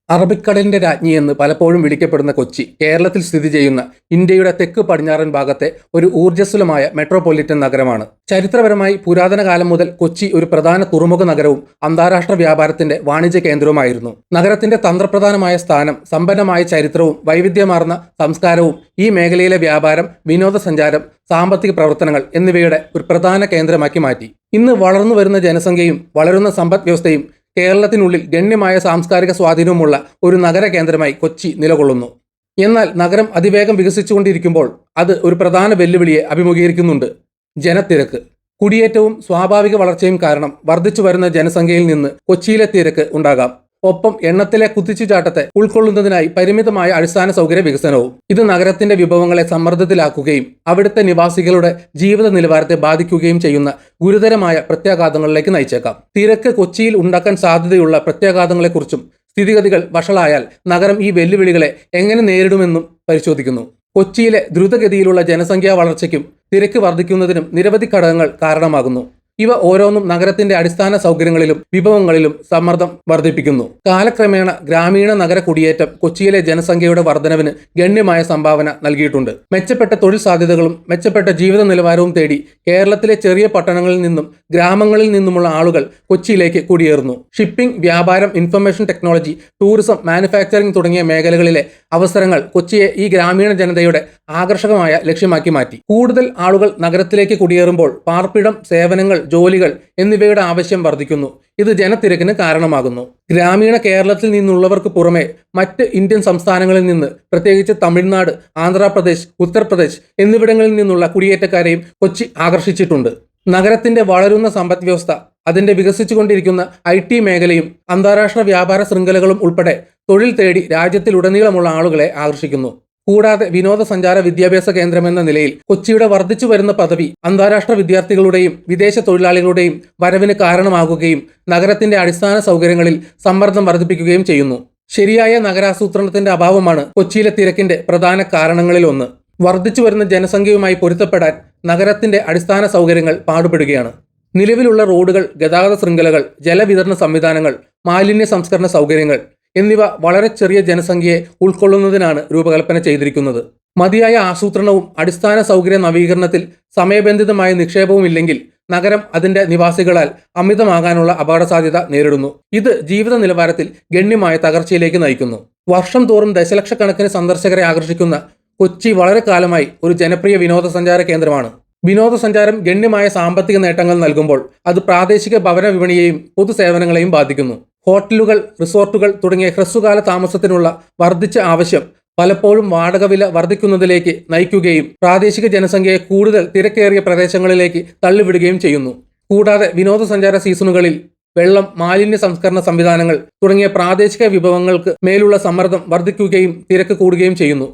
അറബിക്കടലിന്റെ രാജ്ഞി എന്ന് പലപ്പോഴും വിളിക്കപ്പെടുന്ന കൊച്ചി കേരളത്തിൽ സ്ഥിതി ചെയ്യുന്ന ഇന്ത്യയുടെ തെക്ക് പടിഞ്ഞാറൻ ഭാഗത്തെ ഒരു ഊർജ്ജസ്വലമായ മെട്രോപൊളിറ്റൻ നഗരമാണ്. ചരിത്രപരമായി പുരാതന കാലം മുതൽ കൊച്ചി ഒരു പ്രധാന തുറമുഖ നഗരവും അന്താരാഷ്ട്ര വ്യാപാരത്തിന്റെ വാണിജ്യ കേന്ദ്രവുമായിരുന്നു. നഗരത്തിന്റെ തന്ത്രപ്രധാനമായ സ്ഥാനം, സമ്പന്നമായ ചരിത്രവും വൈവിധ്യമാർന്ന സംസ്കാരവും ഈ മേഖലയിലെ വ്യാപാരം, വിനോദസഞ്ചാരം, സാമ്പത്തിക പ്രവർത്തനങ്ങൾ എന്നിവയുടെ ഒരു പ്രധാന കേന്ദ്രമാക്കി മാറ്റി. ഇന്ന് വളർന്നു വരുന്ന ജനസംഖ്യയും വളരുന്ന സമ്പദ് വ്യവസ്ഥയും കേരളത്തിനുള്ളിൽ ഗണ്യമായ സാംസ്കാരിക സ്വാധീനവുമുള്ള ഒരു നഗര കേന്ദ്രമായി കൊച്ചി നിലകൊള്ളുന്നു. എന്നാൽ നഗരം അതിവേഗം വികസിച്ചുകൊണ്ടിരിക്കുമ്പോൾ അത് ഒരു പ്രധാന വെല്ലുവിളിയെ അഭിമുഖീകരിക്കുന്നുണ്ട്: ജനത്തിരക്ക്. കുടിയേറ്റവും സ്വാഭാവിക വളർച്ചയും കാരണം വർദ്ധിച്ചു വരുന്ന ജനസംഖ്യയിൽ നിന്ന് കൊച്ചിയിലെ തിരക്ക് ഉണ്ടാകാം. ഒപ്പം എണ്ണത്തിലെ കുതിച്ചുചാട്ടത്തെ ഉൾക്കൊള്ളുന്നതിനായി പരിമിതമായ അടിസ്ഥാന സൗകര്യ വികസനവും. ഇത് നഗരത്തിന്റെ വിഭവങ്ങളെ സമ്മർദ്ദത്തിലാക്കുകയും അവിടുത്തെ നിവാസികളുടെ ജീവിത നിലവാരത്തെ ബാധിക്കുകയും ചെയ്യുന്ന ഗുരുതരമായ പ്രത്യാഘാതങ്ങളിലേക്ക് നയിച്ചേക്കാം. തിരക്ക് കൊച്ചിയിൽ ഉണ്ടാക്കാൻ സാധ്യതയുള്ള പ്രത്യാഘാതങ്ങളെക്കുറിച്ചും സ്ഥിതിഗതികൾ വഷളായാൽ നഗരം ഈ വെല്ലുവിളികളെ എങ്ങനെ നേരിടുമെന്നും പരിശോധിക്കുന്നു. കൊച്ചിയിലെ ദ്രുതഗതിയിലുള്ള ജനസംഖ്യാ വളർച്ചയ്ക്കും തിരക്ക് വർദ്ധിക്കുന്നതിനും നിരവധി ഘടകങ്ങൾ കാരണമാകുന്നു. ഇവ ഓരോന്നും നഗരത്തിന്റെ അടിസ്ഥാന സൗകര്യങ്ങളിലും വിഭവങ്ങളിലും സമ്മർദ്ദം വർദ്ധിപ്പിക്കുന്നു. കാലക്രമേണ ഗ്രാമീണ നഗര കുടിയേറ്റം കൊച്ചിയിലെ ജനസംഖ്യയുടെ വർധനവിന് ഗണ്യമായ സംഭാവന നൽകിയിട്ടുണ്ട്. മെച്ചപ്പെട്ട തൊഴിൽ സാധ്യതകളും മെച്ചപ്പെട്ട ജീവിത നിലവാരവും തേടി കേരളത്തിലെ ചെറിയ പട്ടണങ്ങളിൽ നിന്നും ഗ്രാമങ്ങളിൽ നിന്നുമുള്ള ആളുകൾ കൊച്ചിയിലേക്ക് കുടിയേറുന്നു. ഷിപ്പിംഗ്, വ്യാപാരം, ഇൻഫർമേഷൻ ടെക്നോളജി, ടൂറിസം, മാനുഫാക്ചറിംഗ് തുടങ്ങിയ മേഖലകളിലെ അവസരങ്ങൾ കൊച്ചിയെ ഈ ഗ്രാമീണ ജനതയുടെ ആകർഷകമായ ലക്ഷ്യമാക്കി മാറ്റി. കൂടുതൽ ആളുകൾ നഗരത്തിലേക്ക് കുടിയേറുമ്പോൾ പാർപ്പിടം, സേവനങ്ങൾ, ജോലികൾ എന്നിവയുടെ ആവശ്യം വർദ്ധിക്കുന്നു. ഇത് ജനത്തിരക്കിന് കാരണമാകുന്നു. ഗ്രാമീണ കേരളത്തിൽ നിന്നുള്ളവർക്ക് പുറമെ മറ്റ് ഇന്ത്യൻ സംസ്ഥാനങ്ങളിൽ നിന്ന്, പ്രത്യേകിച്ച് തമിഴ്നാട്, ആന്ധ്രാപ്രദേശ്, ഉത്തർപ്രദേശ് എന്നിവിടങ്ങളിൽ നിന്നുള്ള കുടിയേറ്റക്കാരെയും കൊച്ചി ആകർഷിച്ചിട്ടുണ്ട്. നഗരത്തിന്റെ വളരുന്ന സമ്പദ് വ്യവസ്ഥ, അതിന്റെ വികസിച്ചുകൊണ്ടിരിക്കുന്ന IT മേഖലയും അന്താരാഷ്ട്ര വ്യാപാര ശൃംഖലകളും ഉൾപ്പെടെ തൊഴിൽ തേടി രാജ്യത്തിലുടനീളമുള്ള ആളുകളെ ആകർഷിക്കുന്നു. കൂടാതെ വിനോദസഞ്ചാര വിദ്യാഭ്യാസ കേന്ദ്രമെന്ന നിലയിൽ കൊച്ചിയുടെ വർദ്ധിച്ചു വരുന്ന പദവി അന്താരാഷ്ട്ര വിദ്യാർത്ഥികളുടെയും വിദേശ തൊഴിലാളികളുടെയും വരവിന് കാരണമാകുകയും നഗരത്തിന്റെ അടിസ്ഥാന സൗകര്യങ്ങളിൽ സമ്മർദ്ദം വർദ്ധിപ്പിക്കുകയും ചെയ്യുന്നു. ശരിയായ നഗരാസൂത്രണത്തിന്റെ അഭാവമാണ് കൊച്ചിയിലെ തിരക്കിന്റെ പ്രധാന കാരണങ്ങളിലൊന്ന്. വർദ്ധിച്ചു വരുന്ന ജനസംഖ്യയുമായി പൊരുത്തപ്പെടാൻ നഗരത്തിന്റെ അടിസ്ഥാന സൗകര്യങ്ങൾ പാടുപെടുകയാണ്. നിലവിലുള്ള റോഡുകൾ, ഗതാഗത ശൃംഖലകൾ, ജലവിതരണ സംവിധാനങ്ങൾ, മാലിന്യ സംസ്കരണ സൗകര്യങ്ങൾ എന്നിവ വളരെ ചെറിയ ജനസംഖ്യയെ ഉൾക്കൊള്ളുന്നതിനാണ് രൂപകൽപ്പന ചെയ്തിരിക്കുന്നത്. മതിയായ ആസൂത്രണവും അടിസ്ഥാന സൗകര്യ നവീകരണത്തിൽ സമയബന്ധിതമായ നിക്ഷേപവും ഇല്ലെങ്കിൽ നഗരം അതിന്റെ നിവാസികളാൽ അമിതമാകാനുള്ള അപകടസാധ്യത നേരിടുന്നു. ഇത് ജീവിത നിലവാരത്തിൽ ഗണ്യമായ തകർച്ചയിലേക്ക് നയിക്കുന്നു. വർഷം തോറും ദശലക്ഷക്കണക്കിന് സന്ദർശകരെ ആകർഷിക്കുന്ന കൊച്ചി വളരെ കാലമായി ഒരു ജനപ്രിയ വിനോദസഞ്ചാര കേന്ദ്രമാണ്. വിനോദസഞ്ചാരം ഗണ്യമായ സാമ്പത്തിക നേട്ടങ്ങൾ നൽകുമ്പോൾ അത് പ്രാദേശിക ഭവന വിപണിയെയും പൊതുസേവനങ്ങളെയും ബാധിക്കുന്നു. ഹോട്ടലുകൾ, റിസോർട്ടുകൾ തുടങ്ങിയ ഹ്രസ്വകാല താമസത്തിനുള്ള വർദ്ധിച്ച ആവശ്യം പലപ്പോഴും വാടക വില വർദ്ധിക്കുന്നതിലേക്ക് നയിക്കുകയും പ്രാദേശിക ജനസംഖ്യയെ കൂടുതൽ തിരക്കേറിയ പ്രദേശങ്ങളിലേക്ക് തള്ളിവിടുകയും ചെയ്യുന്നു. കൂടാതെ വിനോദസഞ്ചാര സീസണുകളിൽ വെള്ളം, മാലിന്യ സംസ്കരണ സംവിധാനങ്ങൾ തുടങ്ങിയ പ്രാദേശിക വിഭവങ്ങൾക്ക് മേലുള്ള സമ്മർദ്ദം വർദ്ധിക്കുകയും തിരക്ക് കൂടുകയും ചെയ്യുന്നു.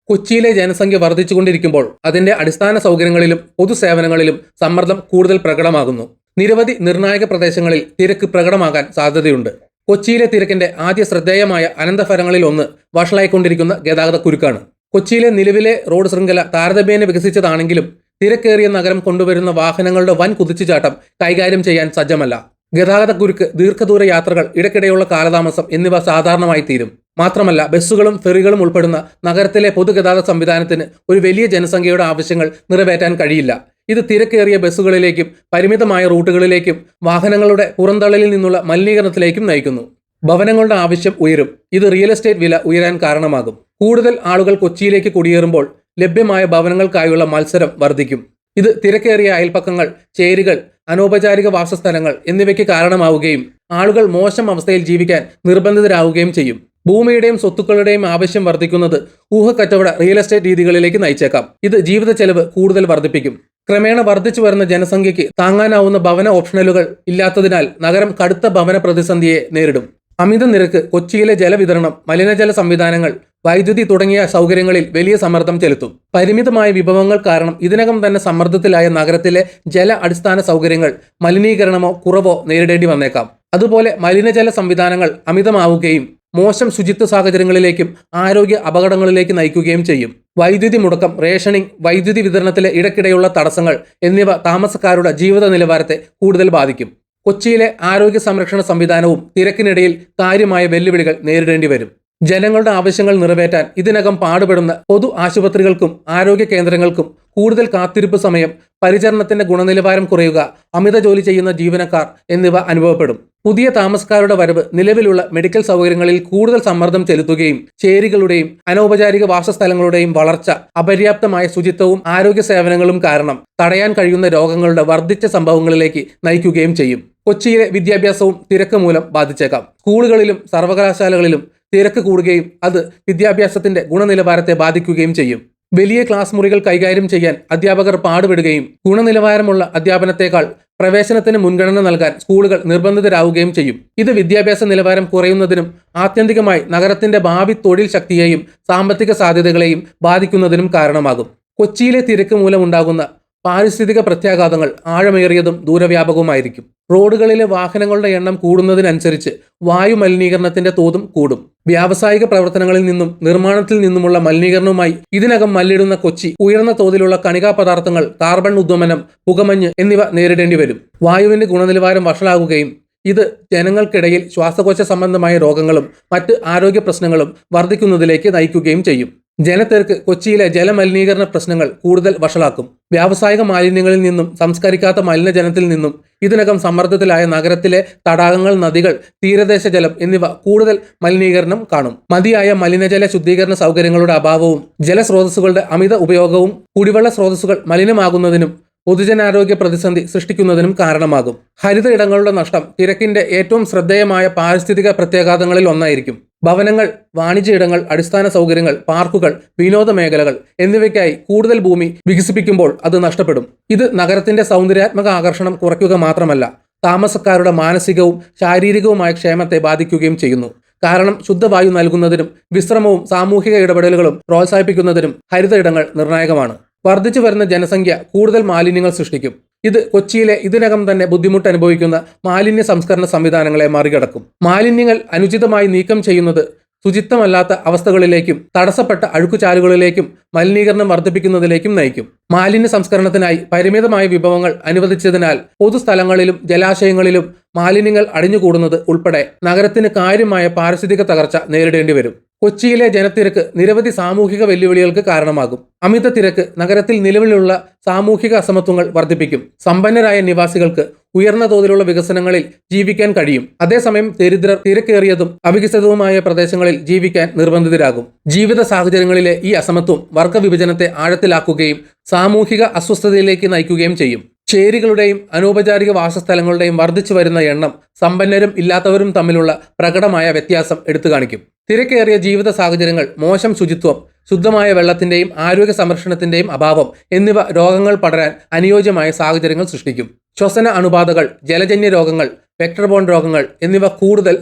കൊച്ചിയിലെ ജനസംഖ്യ വർദ്ധിച്ചുകൊണ്ടിരിക്കുമ്പോൾ അതിന്റെ അടിസ്ഥാന സൗകര്യങ്ങളിലും പൊതുസേവനങ്ങളിലും സമ്മർദ്ദം കൂടുതൽ പ്രകടമാകുന്നു. നിരവധി നിർണായക പ്രദേശങ്ങളിൽ തിരക്ക് പ്രകടമാകാൻ സാധ്യതയുണ്ട്. കൊച്ചിയിലെ തിരക്കിന്റെ ആദ്യ ശ്രദ്ധേയമായ അനന്തഫലങ്ങളിൽ ഒന്ന് വഷളായിക്കൊണ്ടിരിക്കുന്ന ഗതാഗത കുരുക്കാണ്. കൊച്ചിയിലെ നിലവിലെ റോഡ് ശൃംഖല താരതമ്യേന വികസിച്ചതാണെങ്കിലും തിരക്കേറിയ നഗരം കൊണ്ടുവരുന്ന വാഹനങ്ങളുടെ വൻ കുതിച്ചുചാട്ടം കൈകാര്യം ചെയ്യാൻ സജ്ജമല്ല. ഗതാഗതക്കുരുക്ക്, ദീർഘദൂര യാത്രകൾ, ഇടയ്ക്കിടെയുള്ള കാലതാമസം എന്നിവ സാധാരണമായി തീരും. മാത്രമല്ല, ബസ്സുകളും ഫെറികളും ഉൾപ്പെടുന്ന നഗരത്തിലെ പൊതുഗതാഗത സംവിധാനത്തിന് ഒരു വലിയ ജനസംഖ്യയുടെ ആവശ്യങ്ങൾ നിറവേറ്റാൻ കഴിയില്ല. ഇത് തിരക്കേറിയ ബസ്സുകളിലേക്കും പരിമിതമായ റൂട്ടുകളിലേക്കും വാഹനങ്ങളുടെ പുറന്തള്ളലിൽ നിന്നുള്ള മലിനീകരണത്തിലേക്കും നയിക്കുന്നു. ഭവനങ്ങളുടെ ആവശ്യം ഉയരും. ഇത് റിയൽ എസ്റ്റേറ്റ് വില ഉയരാൻ കാരണമാകും. കൂടുതൽ ആളുകൾ കൊച്ചിയിലേക്ക് കുടിയേറുമ്പോൾ ലഭ്യമായ ഭവനങ്ങൾക്കായുള്ള മത്സരം വർദ്ധിക്കും. ഇത് തിരക്കേറിയ അയൽപ്പക്കങ്ങൾ, ചേരികൾ, അനൗപചാരിക വാസസ്ഥലങ്ങൾ എന്നിവയ്ക്ക് കാരണമാവുകയും ആളുകൾ മോശം അവസ്ഥയിൽ ജീവിക്കാൻ നിർബന്ധിതരാവുകയും ചെയ്യും. ഭൂമിയുടെയും സ്വത്തുക്കളുടെയും ആവശ്യം വർദ്ധിക്കുന്നത് ഊഹക്കച്ചവട റിയൽ എസ്റ്റേറ്റ് രീതികളിലേക്ക് നയിച്ചേക്കാം. ഇത് ജീവിത ചെലവ് കൂടുതൽ വർദ്ധിപ്പിക്കും. ക്രമേണ വർദ്ധിച്ചു വരുന്ന ജനസംഖ്യയ്ക്ക് താങ്ങാനാവുന്ന ഭവന ഓപ്ഷനുകൾ ഇല്ലാത്തതിനാൽ നഗരം കടുത്ത ഭവന പ്രതിസന്ധിയെ നേരിടും. അമിത നിരക്ക് കൊച്ചിയിലെ ജലവിതരണം, മലിനജല സംവിധാനങ്ങൾ, വൈദ്യുതി തുടങ്ങിയ സൗകര്യങ്ങളിൽ വലിയ സമ്മർദ്ദം ചെലുത്തും. പരിമിതമായ വിഭവങ്ങൾ കാരണം ഇതിനകം തന്നെ സമ്മർദ്ദത്തിലായ നഗരത്തിലെ ജല അടിസ്ഥാന സൗകര്യങ്ങൾ മലിനീകരണമോ കുറവോ നേരിടേണ്ടി വന്നേക്കാം. അതുപോലെ മലിനജല സംവിധാനങ്ങൾ അമിതമാവുകയും മോശം ശുചിത്വ സാഹചര്യങ്ങളിലേക്കും ആരോഗ്യ അപകടങ്ങളിലേക്ക് നയിക്കുകയും ചെയ്യും. വൈദ്യുതി മുടക്കം, റേഷനിംഗ്, വൈദ്യുതി വിതരണത്തിലെ ഇടയ്ക്കിടെയുള്ള തടസ്സങ്ങൾ എന്നിവ താമസക്കാരുടെ ജീവിത നിലവാരത്തെ കൂടുതൽ ബാധിക്കും. കൊച്ചിയിലെ ആരോഗ്യ സംരക്ഷണ സംവിധാനവും തിരക്കിനിടയിൽ കാര്യമായ വെല്ലുവിളികൾ നേരിടേണ്ടി വരും. ജനങ്ങളുടെ ആവശ്യങ്ങൾ നിറവേറ്റാൻ ഇതിനകം പാടുപെടുന്ന പൊതു ആശുപത്രികൾക്കും ആരോഗ്യ കേന്ദ്രങ്ങൾക്കും കൂടുതൽ കാത്തിരിപ്പ് സമയം, പരിചരണത്തിന്റെ ഗുണനിലവാരം കുറയുക, അമിത ജോലി ചെയ്യുന്ന ജീവനക്കാർ എന്നിവ അനുഭവപ്പെടും. പുതിയ താമസക്കാരുടെ വരവ് നിലവിലുള്ള മെഡിക്കൽ സൗകര്യങ്ങളിൽ കൂടുതൽ സമ്മർദ്ദം ചെലുത്തുകയും ചേരികളുടെയും അനൗപചാരിക വാസസ്ഥലങ്ങളുടെയും വളർച്ച, അപര്യാപ്തമായ ശുചിത്വവും ആരോഗ്യ സേവനങ്ങളും കാരണം തടയാൻ കഴിയുന്ന രോഗങ്ങളുടെ വർദ്ധിച്ച സംഭവങ്ങളിലേക്ക് നയിക്കുകയും ചെയ്യും. കൊച്ചിയിലെ വിദ്യാഭ്യാസവും തിരക്ക് മൂലം ബാധിച്ചേക്കാം. സ്കൂളുകളിലും സർവകലാശാലകളിലും തിരക്ക് കൂടുകയും അത് വിദ്യാഭ്യാസത്തിന്റെ ഗുണനിലവാരത്തെ ബാധിക്കുകയും ചെയ്യും. വലിയ ക്ലാസ് മുറികൾ കൈകാര്യം ചെയ്യാൻ അധ്യാപകർ പാടുപെടുകയും ഗുണനിലവാരമുള്ള അധ്യാപനത്തെക്കാൾ പ്രവേശനത്തിന് മുൻഗണന നൽകാൻ സ്കൂളുകൾ നിർബന്ധിതരാവുകയും ചെയ്യും. ഇത് വിദ്യാഭ്യാസ നിലവാരം കുറയുന്നതിനും ആത്യന്തികമായി നഗരത്തിന്റെ ഭാവി തൊഴിൽ ശക്തിയെയും സാമ്പത്തിക സാധ്യതകളെയും ബാധിക്കുന്നതിനും കാരണമാകും. കൊച്ചിയിലെ തിരക്ക് മൂലമുണ്ടാകുന്ന പാരിസ്ഥിതിക പ്രത്യാഘാതങ്ങൾ ആഴമേറിയതും ദൂരവ്യാപകവുമായിരിക്കും. റോഡുകളിലെ വാഹനങ്ങളുടെ എണ്ണം കൂടുന്നതിനനുസരിച്ച് വായു മലിനീകരണത്തിന്റെ തോതും കൂടും. വ്യാവസായിക പ്രവർത്തനങ്ങളിൽ നിന്നും നിർമ്മാണത്തിൽ നിന്നുമുള്ള മലിനീകരണവുമായി ഇതിനകം മല്ലിടുന്ന കൊച്ചി ഉയർന്ന തോതിലുള്ള കണികാ പദാർത്ഥങ്ങൾ, കാർബൺ ഉദ്വമനം, പുകമഞ്ഞ് എന്നിവ നേരിടേണ്ടി വരും. വായുവിന്റെ ഗുണനിലവാരം വഷളാകുകയും ഇത് ജനങ്ങൾക്കിടയിൽ ശ്വാസകോശ സംബന്ധമായ രോഗങ്ങളും മറ്റ് ആരോഗ്യ പ്രശ്നങ്ങളും വർദ്ധിക്കുന്നതിലേക്ക് നയിക്കുകയും ചെയ്യും. ജനത്തിരക്ക് കൊച്ചിയിലെ ജലമലിനീകരണ പ്രശ്നങ്ങൾ കൂടുതൽ വഷളാക്കും. വ്യാവസായിക മാലിന്യങ്ങളിൽ നിന്നും സംസ്കരിക്കാത്ത മലിനജലത്തിൽ നിന്നും ഇതിനകം സമ്മർദ്ദത്തിലായ നഗരത്തിലെ തടാകങ്ങൾ, നദികൾ, തീരദേശ ജലം എന്നിവ കൂടുതൽ മലിനീകരണം കാണും. മതിയായ മലിനജല ശുദ്ധീകരണ സൗകര്യങ്ങളുടെ അഭാവവും ജലസ്രോതസ്സുകളുടെ അമിത ഉപയോഗവും കുടിവെള്ള സ്രോതസ്സുകൾ മലിനമാകുന്നതിനും പൊതുജനാരോഗ്യ പ്രതിസന്ധി സൃഷ്ടിക്കുന്നതിനും കാരണമാകും. ഹരിത ഇടങ്ങളുടെ നഷ്ടം തിരക്കിന്റെ ഏറ്റവും ശ്രദ്ധേയമായ പാരിസ്ഥിതിക പ്രത്യാഘാതങ്ങളിൽ ഒന്നായിരിക്കും. ഭവനങ്ങൾ, വാണിജ്യ ഇടങ്ങൾ, അടിസ്ഥാന സൗകര്യങ്ങൾ, പാർക്കുകൾ, വിനോദ മേഖലകൾ എന്നിവയ്ക്കായി കൂടുതൽ ഭൂമി വികസിപ്പിക്കുമ്പോൾ അത് നഷ്ടപ്പെടും. ഇത് നഗരത്തിന്റെ സൗന്ദര്യാത്മക ആകർഷണം കുറയ്ക്കുക മാത്രമല്ല, താമസക്കാരുടെ മാനസികവും ശാരീരികവുമായ ക്ഷേമത്തെ ബാധിക്കുകയും ചെയ്യുന്നു. കാരണം ശുദ്ധവായു നൽകുന്നതിനും വിശ്രമവും സാമൂഹിക ഇടപെടലുകളും പ്രോത്സാഹിപ്പിക്കുന്നതിനും ഹരിത ഇടങ്ങൾ നിർണായകമാണ്. വർദ്ധിച്ചു വരുന്ന ജനസംഖ്യ കൂടുതൽ മാലിന്യങ്ങൾ സൃഷ്ടിക്കും. ഇത് കൊച്ചിയിലെ ഇതിനകം തന്നെ ബുദ്ധിമുട്ട് അനുഭവിക്കുന്ന മാലിന്യ സംസ്കരണ സംവിധാനങ്ങളെ മറികടക്കും. മാലിന്യങ്ങൾ അനുചിതമായി നീക്കം ചെയ്യുന്നത് ശുചിത്വമല്ലാത്ത അവസ്ഥകളിലേക്കും തടസ്സപ്പെട്ട അഴുക്കുചാലുകളിലേക്കും മലിനീകരണം വർദ്ധിപ്പിക്കുന്നതിലേക്കും നയിക്കും. മാലിന്യ സംസ്കരണത്തിനായി പരിമിതമായ വിഭവങ്ങൾ അനുവദിച്ചതിനാൽ പൊതുസ്ഥലങ്ങളിലും ജലാശയങ്ങളിലും മാലിന്യങ്ങൾ അടിഞ്ഞുകൂടുന്നത് ഉൾപ്പെടെ നഗരത്തിന് കാര്യമായ പാരിസ്ഥിതിക തകർച്ച നേരിടേണ്ടി വരും. കൊച്ചിയിലെ ജനത്തിരക്ക് നിരവധി സാമൂഹിക വെല്ലുവിളികൾക്ക് കാരണമാകും. അമിത തിരക്ക് നഗരത്തിൽ നിലവിലുള്ള സാമൂഹിക അസമത്വങ്ങൾ വർദ്ധിപ്പിക്കും. സമ്പന്നരായ നിവാസികൾക്ക് ഉയർന്ന തോതിലുള്ള വികസനങ്ങളിൽ ജീവിക്കാൻ കഴിയും. അതേസമയം ദരിദ്രർ തിരക്കേറിയതും അവികസിതവുമായ പ്രദേശങ്ങളിൽ ജീവിക്കാൻ നിർബന്ധിതരാകും. ജീവിത സാഹചര്യങ്ങളിലെ ഈ അസമത്വം വർഗവിഭജനത്തെ ആഴത്തിലാക്കുകയും സാമൂഹിക അസ്വസ്ഥതയിലേക്ക് നയിക്കുകയും ചെയ്യും. ചേരികളുടെയും അനൗപചാരിക വാസസ്ഥലങ്ങളുടെയും വർദ്ധിച്ചു വരുന്ന എണ്ണം സമ്പന്നരും ഇല്ലാത്തവരും തമ്മിലുള്ള പ്രകടമായ വ്യത്യാസം എടുത്തു കാണിക്കും. തിരക്കേറിയ ജീവിത സാഹചര്യങ്ങൾ, മോശം ശുചിത്വം, ശുദ്ധമായ വെള്ളത്തിന്റെയും ആരോഗ്യ സംരക്ഷണത്തിന്റെയും അഭാവം എന്നിവ രോഗങ്ങൾ പടരാൻ അനുയോജ്യമായ സാഹചര്യങ്ങൾ സൃഷ്ടിക്കും. ശ്വസന അണുബാധകൾ, ജലജന്യ രോഗങ്ങൾ, വെക്ടർ ബോൺ രോഗങ്ങൾ എന്നിവ കൂടുതൽ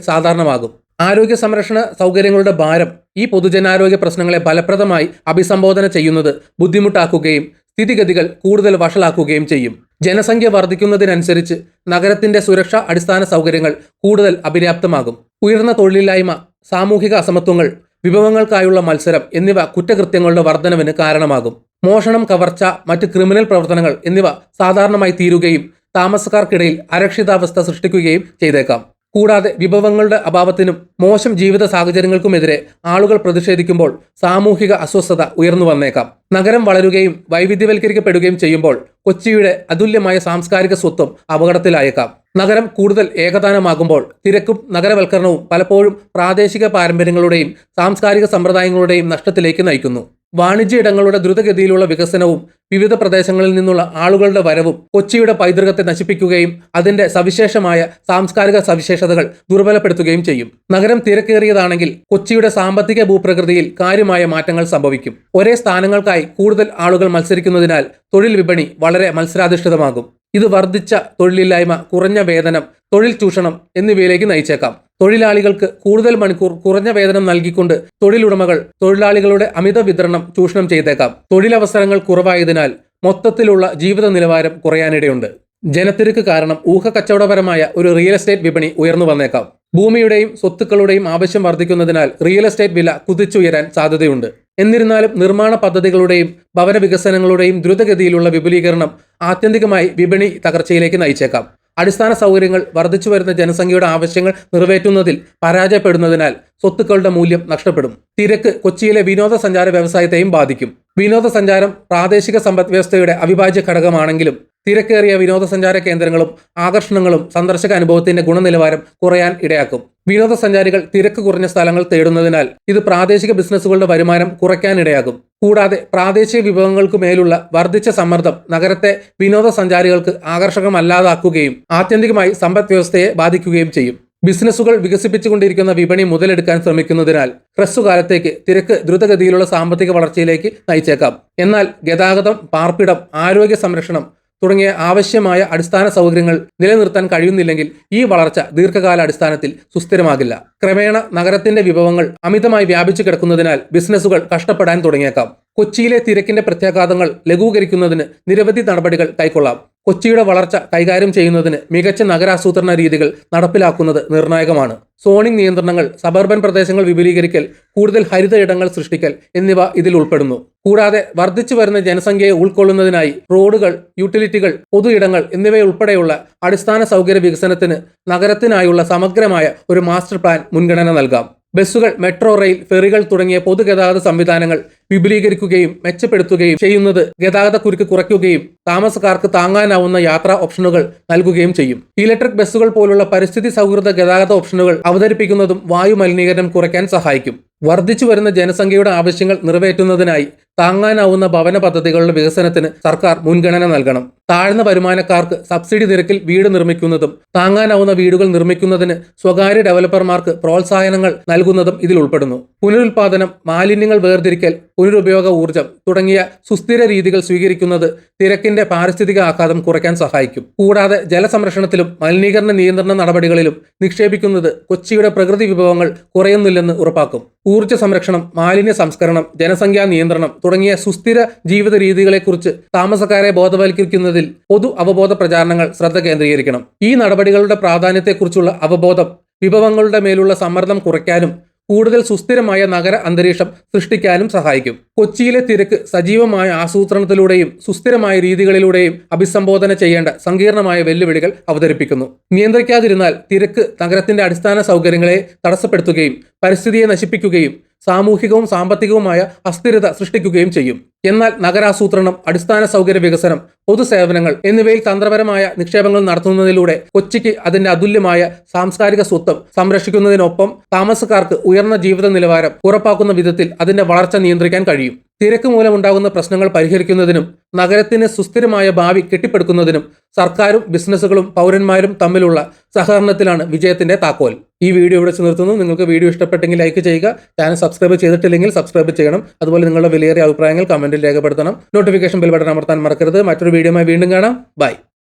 സാധാരണമാകും. ആരോഗ്യ സംരക്ഷണ സൗകര്യങ്ങളുടെ ഭാരം ഈ പൊതുജനാരോഗ്യ പ്രശ്നങ്ങളെ ഫലപ്രദമായി അഭിസംബോധന ചെയ്യുന്നത് ബുദ്ധിമുട്ടാക്കുകയും സ്ഥിതിഗതികൾ കൂടുതൽ വഷളാക്കുകയും ചെയ്യും. ജനസംഖ്യ വർദ്ധിക്കുന്നതിനനുസരിച്ച് നഗരത്തിന്റെ സുരക്ഷാ അടിസ്ഥാന സൗകര്യങ്ങൾ കൂടുതൽ അപര്യാപ്തമാകും. ഉയർന്ന തൊഴിലില്ലായ്മ, സാമൂഹിക അസമത്വങ്ങൾ, വിഭവങ്ങൾക്കായുള്ള മത്സരം എന്നിവ കുറ്റകൃത്യങ്ങളുടെ വർധനവിന് കാരണമാകും. മോഷണം, കവർച്ച, മറ്റ് ക്രിമിനൽ പ്രവർത്തനങ്ങൾ എന്നിവ സാധാരണമായി തീരുകയും താമസക്കാർക്കിടയിൽ അരക്ഷിതാവസ്ഥ സൃഷ്ടിക്കുകയും ചെയ്തേക്കാം. കൂടാതെ വിഭവങ്ങളുടെ അഭാവത്തിനും മോശം ജീവിത സാഹചര്യങ്ങൾക്കുമെതിരെ ആളുകൾ പ്രതിഷേധിക്കുമ്പോൾ സാമൂഹിക അസ്വസ്ഥത ഉയർന്നു വന്നേക്കാം. നഗരം വളരുകയും വൈവിധ്യവൽക്കരിക്കപ്പെടുകയും ചെയ്യുമ്പോൾ കൊച്ചിയുടെ അതുല്യമായ സാംസ്കാരിക സ്വത്വം അപകടത്തിലായേക്കാം. നഗരം കൂടുതൽ ഏകതാനമാകുമ്പോൾ തിരക്കും നഗരവൽക്കരണവും പലപ്പോഴും പ്രാദേശിക പാരമ്പര്യങ്ങളുടെയും സാംസ്കാരിക സമ്പ്രദായങ്ങളുടെയും നഷ്ടത്തിലേക്ക് നയിക്കുന്നു. വാണിജ്യ ഇടങ്ങളുടെ ദ്രുതഗതിയിലുള്ള വികസനവും വിവിധ പ്രദേശങ്ങളിൽ നിന്നുള്ള ആളുകളുടെ വരവും കൊച്ചിയുടെ പൈതൃകത്തെ നശിപ്പിക്കുകയും അതിന്റെ സവിശേഷമായ സാംസ്കാരിക സവിശേഷതകൾ ദുർബലപ്പെടുത്തുകയും ചെയ്യും. നഗരം തിരക്കേറിയതാണെങ്കിൽ കൊച്ചിയുടെ സാമ്പത്തിക ഭൂപ്രകൃതിയിൽ കാര്യമായ മാറ്റങ്ങൾ സംഭവിക്കും. ഒരേ സ്ഥാനങ്ങൾക്കായി കൂടുതൽ ആളുകൾ മത്സരിക്കുന്നതിനാൽ തൊഴിൽ വിപണി വളരെ മത്സരാധിഷ്ഠിതമാകും. ഇത് വർദ്ധിച്ച തൊഴിലില്ലായ്മ, കുറഞ്ഞ വേതനം, തൊഴിൽ ചൂഷണം എന്നിവയിലേക്ക് നയിച്ചേക്കാം. തൊഴിലാളികൾക്ക് കൂടുതൽ മണിക്കൂർ കുറഞ്ഞ വേതനം നൽകിക്കൊണ്ട് തൊഴിലുടമകൾ തൊഴിലാളികളുടെ അമിത വിതരണം ചൂഷണം ചെയ്തേക്കാം. തൊഴിലവസരങ്ങൾ കുറവായതിനാൽ മൊത്തത്തിലുള്ള ജീവിത നിലവാരം കുറയാനിടയുണ്ട്. ജനത്തിരക്ക് കാരണം ഊഹക്കച്ചവടപരമായ ഒരു റിയൽ എസ്റ്റേറ്റ് വിപണി ഉയർന്നു വന്നേക്കാം. ഭൂമിയുടെയും സ്വത്തുക്കളുടെയും ആവശ്യം വർദ്ധിക്കുന്നതിനാൽ റിയൽ എസ്റ്റേറ്റ് വില കുതിച്ചുയരാൻ സാധ്യതയുണ്ട്. എന്നിരുന്നാലും നിർമ്മാണ പദ്ധതികളുടെയും ഭവന വികസനങ്ങളുടെയും ദ്രുതഗതിയിലുള്ള വിപുലീകരണം ആത്യന്തികമായി വിപണി തകർച്ചയിലേക്ക് നയിച്ചേക്കാം. അടിസ്ഥാന സൗകര്യങ്ങൾ വർദ്ധിച്ചു വരുന്ന ജനസംഖ്യയുടെ ആവശ്യങ്ങൾ നിറവേറ്റുന്നതിൽ പരാജയപ്പെടുന്നതിനാൽ സ്വത്തുക്കളുടെ മൂല്യം നഷ്ടപ്പെടും. തിരക്ക് കൊച്ചിയിലെ വിനോദസഞ്ചാര വ്യവസായത്തെയും ബാധിക്കും. വിനോദസഞ്ചാരം പ്രാദേശിക സമ്പദ് വ്യവസ്ഥയുടെ അവിഭാജ്യ ഘടകമാണെങ്കിലും തിരക്കേറിയ വിനോദസഞ്ചാര കേന്ദ്രങ്ങളും ആകർഷണങ്ങളും സന്ദർശക അനുഭവത്തിന്റെ ഗുണനിലവാരം കുറയാൻ ഇടയാക്കും. വിനോദസഞ്ചാരികൾ തിരക്ക് കുറഞ്ഞ സ്ഥലങ്ങൾ തേടുന്നതിനാൽ ഇത് പ്രാദേശിക ബിസിനസ്സുകളുടെ വരുമാനം കുറയ്ക്കാനിടയാകും. കൂടാതെ പ്രാദേശിക വിഭവങ്ങൾക്ക് മേലുള്ള വർദ്ധിച്ച സമ്മർദ്ദം നഗരത്തെ വിനോദസഞ്ചാരികൾക്ക് ആകർഷകമല്ലാതാക്കുകയും ആത്യന്തികമായി സമ്പദ് വ്യവസ്ഥയെ ബാധിക്കുകയും ചെയ്യും. ബിസിനസ്സുകൾ വികസിപ്പിച്ചുകൊണ്ടിരിക്കുന്ന വിപണി മുതലെടുക്കാൻ ശ്രമിക്കുന്നതിനാൽ ഹ്രസ്വകാലത്തേക്ക് തിരക്ക് ദ്രുതഗതിയിലുള്ള സാമ്പത്തിക വളർച്ചയിലേക്ക് നയിച്ചേക്കാം. എന്നാൽ ഗതാഗതം, പാർപ്പിടം, ആരോഗ്യ സംരക്ഷണം തുടങ്ങിയ ആവശ്യമായ അടിസ്ഥാന സൗകര്യങ്ങൾ നിലനിർത്താൻ കഴിയുന്നില്ലെങ്കിൽ ഈ വളർച്ച ദീർഘകാല അടിസ്ഥാനത്തിൽ സുസ്ഥിരമാകില്ല. ക്രമേണ നഗരത്തിന്റെ വിഭവങ്ങൾ അമിതമായി വ്യാപിച്ചു കിടക്കുന്നതിനാൽ ബിസിനസ്സുകൾ കഷ്ടപ്പെടാൻ തുടങ്ങിയേക്കാം. കൊച്ചിയിലെ തിരക്കിന്റെ പ്രത്യാഘാതങ്ങൾ ലഘൂകരിക്കുന്നതിന് നിരവധി നടപടികൾ കൈക്കൊള്ളാം. കൊച്ചിയുടെ വളർച്ച കൈകാര്യം ചെയ്യുന്നതിന് മികച്ച നഗരാസൂത്രണ രീതികൾ നടപ്പിലാക്കുന്നത് നിർണായകമാണ്. സോണിംഗ് നിയന്ത്രണങ്ങൾ, സബർബൻ പ്രദേശങ്ങൾ വിപുലീകരിക്കൽ, കൂടുതൽ ഹരിത ഇടങ്ങൾ സൃഷ്ടിക്കൽ എന്നിവ ഇതിൽ ഉൾപ്പെടുന്നു. കൂടാതെ വർദ്ധിച്ചു വരുന്ന ജനസംഖ്യയെ ഉൾക്കൊള്ളുന്നതിനായി റോഡുകൾ, യൂട്ടിലിറ്റികൾ, പൊതു ഇടങ്ങൾ എന്നിവയുൾപ്പെടെയുള്ള അടിസ്ഥാന സൗകര്യ വികസനത്തിന് നഗരത്തിനായുള്ള സമഗ്രമായ ഒരു മാസ്റ്റർ പ്ലാൻ മുൻഗണന നൽകാം. ബസ്സുകൾ, മെട്രോ റെയിൽ, ഫെറികൾ തുടങ്ങിയ പൊതുഗതാഗത സംവിധാനങ്ങൾ വിപുലീകരിക്കുകയും മെച്ചപ്പെടുത്തുകയും ചെയ്യുന്നത് ഗതാഗതക്കുരുക്ക് കുറയ്ക്കുകയും താമസക്കാർക്ക് താങ്ങാനാവുന്ന യാത്രാ ഓപ്ഷനുകൾ നൽകുകയും ചെയ്യും. ഇലക്ട്രിക് ബസ്സുകൾ പോലുള്ള പരിസ്ഥിതി സൗഹൃദ ഗതാഗത ഓപ്ഷനുകൾ അവതരിപ്പിക്കുന്നതും വായു മലിനീകരണം കുറയ്ക്കാൻ സഹായിക്കും. വർദ്ധിച്ചു വരുന്ന ജനസംഖ്യയുടെ ആവശ്യങ്ങൾ നിറവേറ്റുന്നതിനായി താങ്ങാനാവുന്ന ഭവന പദ്ധതികളുടെ വികസനത്തിന് സർക്കാർ മുൻഗണന നൽകണം. താഴ്ന്ന വരുമാനക്കാർക്ക് സബ്സിഡി നിരക്കിൽ വീട് നിർമ്മിക്കുന്നതും താങ്ങാനാവുന്ന വീടുകൾ നിർമ്മിക്കുന്നതിന് സ്വകാര്യ ഡെവലപ്പർമാർക്ക് പ്രോത്സാഹനങ്ങൾ നൽകുന്നതും ഇതിൽ ഉൾപ്പെടുന്നു. പുനരുൽപാദനം, മാലിന്യങ്ങൾ വേർതിരിക്കൽ, പുനരുപയോഗ ഊർജ്ജം തുടങ്ങിയ സുസ്ഥിര രീതികൾ സ്വീകരിക്കുന്നത് തിരക്കിന്റെ പാരിസ്ഥിതിക ആഘാതം കുറയ്ക്കാൻ സഹായിക്കും. കൂടാതെ ജലസംരക്ഷണത്തിലും മലിനീകരണ നിയന്ത്രണ നടപടികളിലും നിക്ഷേപിക്കുന്നത് കൊച്ചിയുടെ പ്രകൃതി വിഭവങ്ങൾ കുറയുന്നില്ലെന്ന് ഉറപ്പാക്കും. ഊർജ്ജ സംരക്ഷണം, മാലിന്യ സംസ്കരണം, ജനസംഖ്യാ നിയന്ത്രണം തുടങ്ങിയ സുസ്ഥിര ജീവിത രീതികളെക്കുറിച്ച് താമസക്കാരെ ബോധവൽക്കരിക്കുന്നതിൽ പൊതു അവബോധ പ്രചാരണങ്ങൾ ശ്രദ്ധ കേന്ദ്രീകരിക്കണം. ഈ നടപടികളുടെ പ്രാധാന്യത്തെക്കുറിച്ചുള്ള അവബോധം വിഭവങ്ങളുടെ മേലുള്ള സമ്മർദ്ദം കുറയ്ക്കാനും കൂടുതൽ സുസ്ഥിരമായ നഗര അന്തരീക്ഷം സൃഷ്ടിക്കാനും സഹായിക്കും. കൊച്ചിയിലെ തിരക്ക് സജീവമായ ആസൂത്രണത്തിലൂടെയും സുസ്ഥിരമായ രീതികളിലൂടെയും അഭിസംബോധന ചെയ്യേണ്ട സങ്കീർണമായ വെല്ലുവിളികൾ അവതരിപ്പിക്കുന്നു. നിയന്ത്രിക്കാതിരുന്നാൽ തിരക്ക് നഗരത്തിന്റെ അടിസ്ഥാന സൗകര്യങ്ങളെ തടസ്സപ്പെടുത്തുകയും പരിസ്ഥിതിയെ നശിപ്പിക്കുകയും സാമൂഹികവും സാമ്പത്തികവുമായ അസ്ഥിരത സൃഷ്ടിക്കുകയും ചെയ്യും. എന്നാൽ നഗരാസൂത്രണം, അടിസ്ഥാന സൗകര്യ വികസനം, പൊതുസേവനങ്ങൾ എന്നിവയിൽ തന്ത്രപരമായ നിക്ഷേപങ്ങൾ നടത്തുന്നതിലൂടെ കൊച്ചിക്ക് അതിന്റെ അതുല്യമായ സാംസ്കാരിക സ്വത്വം സംരക്ഷിക്കുന്നതിനൊപ്പം താമസക്കാർക്ക് ഉയർന്ന ജീവിത നിലവാരം ഉറപ്പാക്കുന്ന വിധത്തിൽ അതിന്റെ വളർച്ച നിയന്ത്രിക്കാൻ കഴിയും. തിരക്ക് മൂലമുണ്ടാകുന്ന പ്രശ്നങ്ങൾ പരിഹരിക്കുന്നതിനും നഗരത്തിന് സുസ്ഥിരമായ ഭാവി കെട്ടിപ്പടുക്കുന്നതിനും സർക്കാരും ബിസിനസ്സുകളും പൗരന്മാരും തമ്മിലുള്ള സഹകരണത്തിലാണ് വിജയത്തിന്റെ താക്കോൽ. ഈ വീഡിയോ ഇവിടെ നിർത്തുന്നു. നിങ്ങൾക്ക് വീഡിയോ ഇഷ്ടപ്പെട്ടെങ്കിൽ ലൈക്ക് ചെയ്യുക. ചാനൽ സബ്സ്ക്രൈബ് ചെയ്തിട്ടില്ലെങ്കിൽ സബ്സ്ക്രൈബ് ചെയ്യണം. അതുപോലെ നിങ്ങളുടെ വിലയേറിയ അഭിപ്രായങ്ങൾ കമന്റിൽ രേഖപ്പെടുത്തണം. നോട്ടിഫിക്കേഷൻ ബെൽ ബട്ടൺ അമർത്താൻ മറക്കരുത്. മറ്റൊരു വീഡിയോയുമായി വീണ്ടും കാണാം. ബൈ.